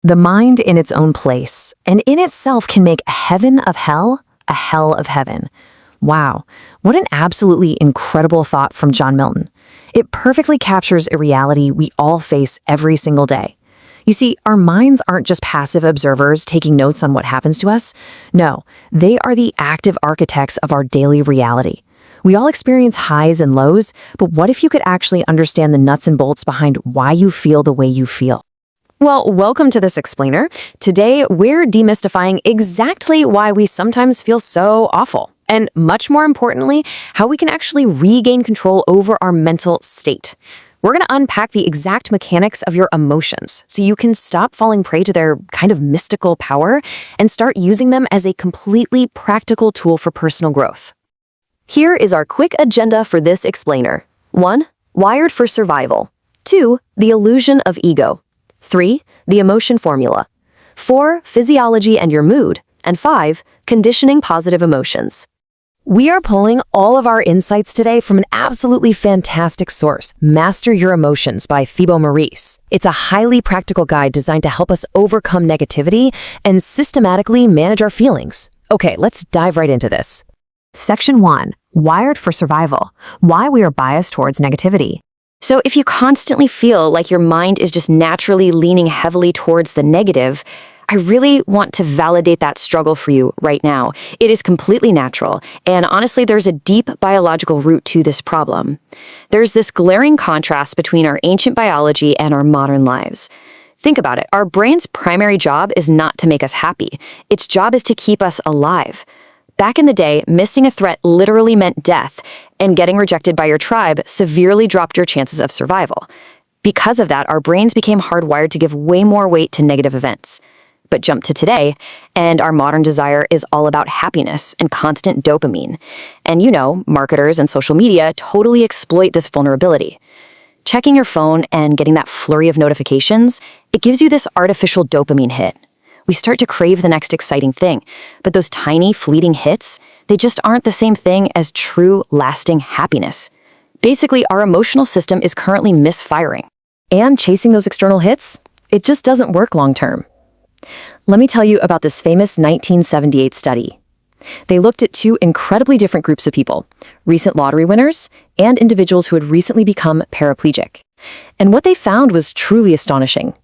The mind in its own place, and in itself can make a heaven of hell a hell of heaven. Wow, what an absolutely incredible thought from John Milton. It perfectly captures a reality we all face every single day. You see, our minds aren't just passive observers taking notes on what happens to us. No, they are the active architects of our daily reality. We all experience highs and lows, but what if you could actually understand the nuts and bolts behind why you feel the way you feel? Well, welcome to This Explainer. Today, we're demystifying exactly why we sometimes feel so awful, and much more importantly, how we can actually regain control over our mental state. We're going to unpack the exact mechanics of your emotions so you can stop falling prey to their kind of mystical power and start using them as a completely practical tool for personal growth. Here is our quick agenda for This Explainer. 1. Wired for survival. 2. The illusion of ego. 3. The emotion formula. 4. Physiology and your mood. And 5. Conditioning positive emotions. We are pulling all of our insights today from an absolutely fantastic source, Master Your Emotions by Thibaut Maurice. It's a highly practical guide designed to help us overcome negativity and systematically manage our feelings. Okay, let's dive right into this. Section 1. Wired for survival. Why we are biased towards negativity. So if you constantly feel like your mind is just naturally leaning heavily towards the negative, I really want to validate that struggle for you right now. It is completely natural, and honestly, there's a deep biological root to this problem. There's this glaring contrast between our ancient biology and our modern lives. Think about it. Our brain's primary job is not to make us happy. Its job is to keep us alive. Back in the day, missing a threat literally meant death, and getting rejected by your tribe severely dropped your chances of survival. Because of that, our brains became hardwired to give way more weight to negative events. But jump to today, and our modern desire is all about happiness and constant dopamine. And marketers and social media totally exploit this vulnerability. Checking your phone and getting that flurry of notifications, it gives you this artificial dopamine hit. We start to crave the next exciting thing, but those tiny, fleeting hits, they just aren't the same thing as true, lasting happiness. Basically, our emotional system is currently misfiring. And chasing those external hits, it just doesn't work long-term. Let me tell you about this famous 1978 study. They looked at two incredibly different groups of people, recent lottery winners and individuals who had recently become paraplegic. And what they found was truly astonishing.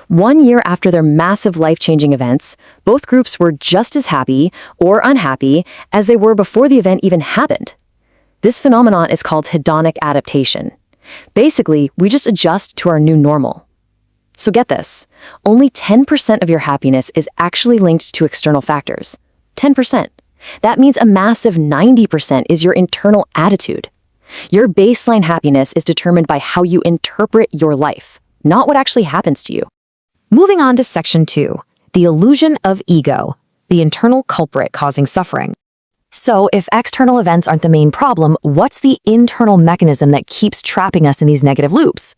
1 year after their massive life-changing events, both groups were just as happy or unhappy as they were before the event even happened. This phenomenon is called hedonic adaptation. Basically, we just adjust to our new normal. So get this, only 10% of your happiness is actually linked to external factors. 10%. That means a massive 90% is your internal attitude. Your baseline happiness is determined by how you interpret your life, not what actually happens to you. Moving on to Section 2, the illusion of ego, the internal culprit causing suffering. So if external events aren't the main problem, what's the internal mechanism that keeps trapping us in these negative loops?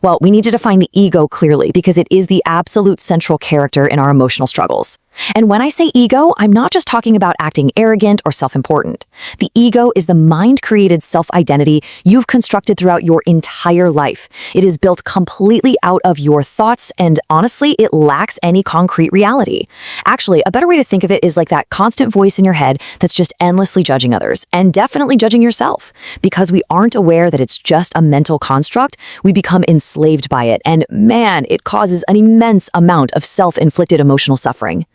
Well, we need to define the ego clearly because it is the absolute central character in our emotional struggles. And when I say ego, I'm not just talking about acting arrogant or self-important. The ego is the mind-created self-identity you've constructed throughout your entire life. It is built completely out of your thoughts, and honestly, it lacks any concrete reality. Actually, a better way to think of it is like that constant voice in your head that's just endlessly judging others, and definitely judging yourself. Because we aren't aware that it's just a mental construct, we become enslaved by it, and man, it causes an immense amount of self-inflicted emotional suffering.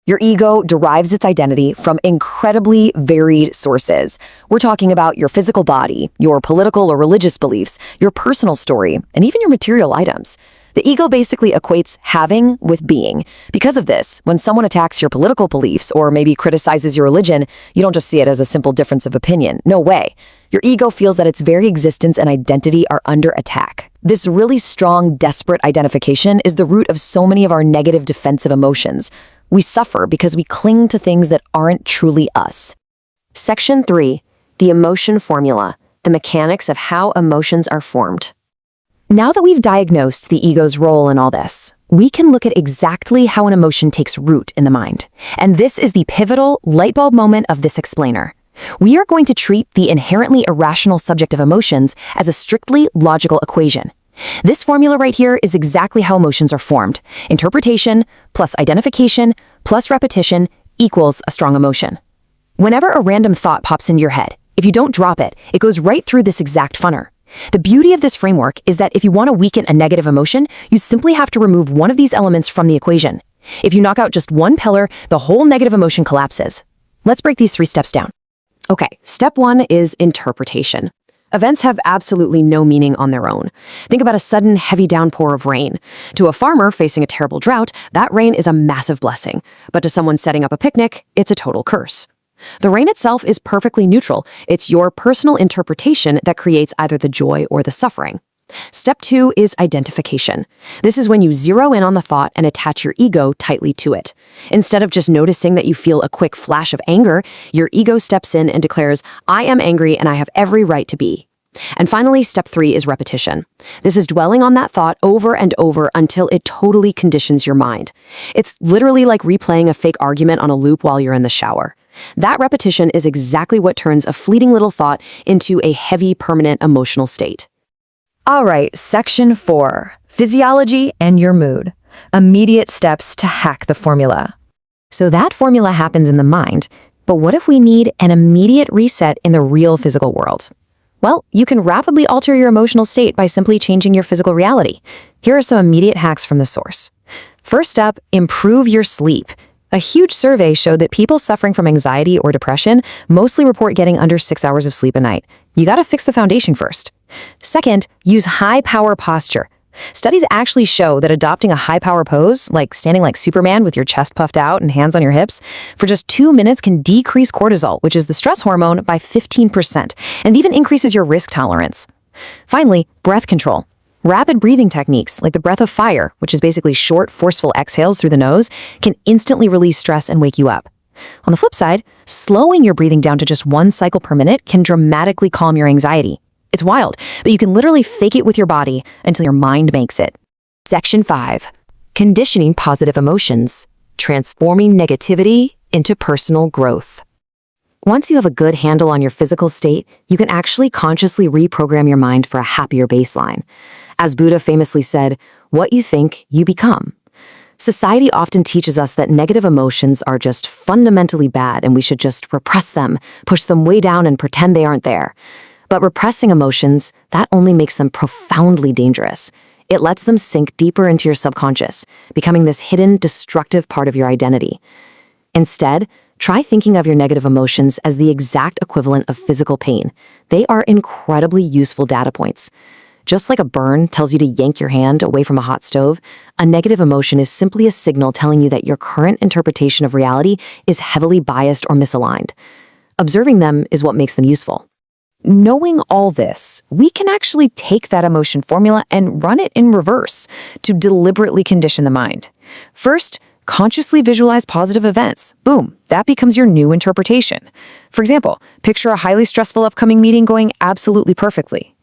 Your ego derives its identity from incredibly varied sources. We're talking about your physical body, your political or religious beliefs, your personal story, and even your material items. The ego basically equates having with being. Because of this, when someone attacks your political beliefs or maybe criticizes your religion, you don't just see it as a simple difference of opinion. No way. Your ego feels that its very existence and identity are under attack. This really strong, desperate identification is the root of so many of our negative defensive emotions. We suffer because we cling to things that aren't truly us. Section 3. The emotion formula, the mechanics of how emotions are formed. Now that we've diagnosed the ego's role in all this, we can look at exactly how an emotion takes root in the mind. And this is the pivotal light bulb moment of This Explainer. We are going to treat the inherently irrational subject of emotions as a strictly logical equation. This formula right here is exactly how emotions are formed. Interpretation plus identification plus repetition equals a strong emotion. Whenever a random thought pops into your head, if you don't drop it, it goes right through this exact funner. The beauty of this framework is that if you want to weaken a negative emotion, you simply have to remove one of these elements from the equation. If you knock out just one pillar, the whole negative emotion collapses. Let's break these 3 steps down. Okay, step 1 is interpretation. Events have absolutely no meaning on their own. Think about a sudden, heavy downpour of rain. To a farmer facing a terrible drought, that rain is a massive blessing. But to someone setting up a picnic, it's a total curse. The rain itself is perfectly neutral. It's your personal interpretation that creates either the joy or the suffering. Step 2 is identification. This is when you zero in on the thought and attach your ego tightly to it. Instead of just noticing that you feel a quick flash of anger, your ego steps in and declares, "I am angry and I have every right to be." And finally, step 3 is repetition. This is dwelling on that thought over and over until it totally conditions your mind. It's literally like replaying a fake argument on a loop while you're in the shower. That repetition is exactly what turns a fleeting little thought into a heavy, permanent emotional state. All right, section 4, physiology and your mood. Immediate steps to hack the formula. So that formula happens in the mind, but what if we need an immediate reset in the real physical world? Well, you can rapidly alter your emotional state by simply changing your physical reality. Here are some immediate hacks from the source. First up, improve your sleep. A huge survey showed that people suffering from anxiety or depression mostly report getting under 6 hours of sleep a night. You gotta fix the foundation first. Second, use high-power posture. Studies actually show that adopting a high-power pose, like standing like Superman with your chest puffed out and hands on your hips, for just 2 minutes can decrease cortisol, which is the stress hormone, by 15%, and even increases your risk tolerance. Finally, breath control. Rapid breathing techniques, like the breath of fire, which is basically short, forceful exhales through the nose, can instantly release stress and wake you up. On the flip side, slowing your breathing down to just 1 cycle per minute can dramatically calm your anxiety. It's wild, but you can literally fake it with your body until your mind makes it. Section 5. Conditioning positive emotions. Transforming negativity into personal growth. Once you have a good handle on your physical state, you can actually consciously reprogram your mind for a happier baseline. As Buddha famously said, "What you think, you become." Society often teaches us that negative emotions are just fundamentally bad and we should just repress them, push them way down and pretend they aren't there. But repressing emotions, that only makes them profoundly dangerous. It lets them sink deeper into your subconscious, becoming this hidden, destructive part of your identity. Instead, try thinking of your negative emotions as the exact equivalent of physical pain. They are incredibly useful data points. Just like a burn tells you to yank your hand away from a hot stove, a negative emotion is simply a signal telling you that your current interpretation of reality is heavily biased or misaligned. Observing them is what makes them useful. Knowing all this, we can actually take that emotion formula and run it in reverse to deliberately condition the mind. First, consciously visualize positive events. Boom, that becomes your new interpretation. For example, picture a highly stressful upcoming meeting going absolutely perfectly.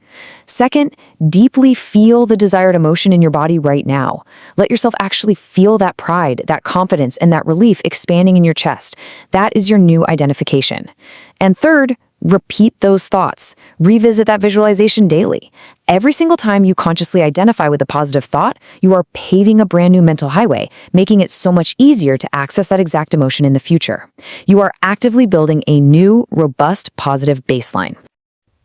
Second, deeply feel the desired emotion in your body right now. Let yourself actually feel that pride, that confidence, and that relief expanding in your chest. That is your new identification. And third, repeat those thoughts. Revisit that visualization daily. Every single time you consciously identify with a positive thought, you are paving a brand new mental highway, making it so much easier to access that exact emotion in the future. You are actively building a new, robust, positive baseline.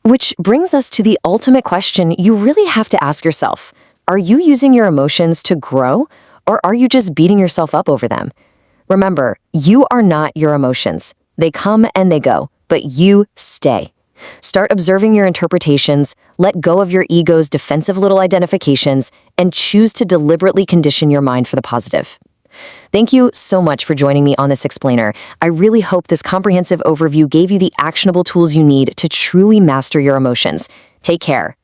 Which brings us to the ultimate question you really have to ask yourself. Are you using your emotions to grow, or are you just beating yourself up over them? Remember, you are not your emotions. They come and they go, but you stay. Start observing your interpretations, let go of your ego's defensive little identifications, and choose to deliberately condition your mind for the positive. Thank you so much for joining me on this explainer. I really hope this comprehensive overview gave you the actionable tools you need to truly master your emotions. Take care.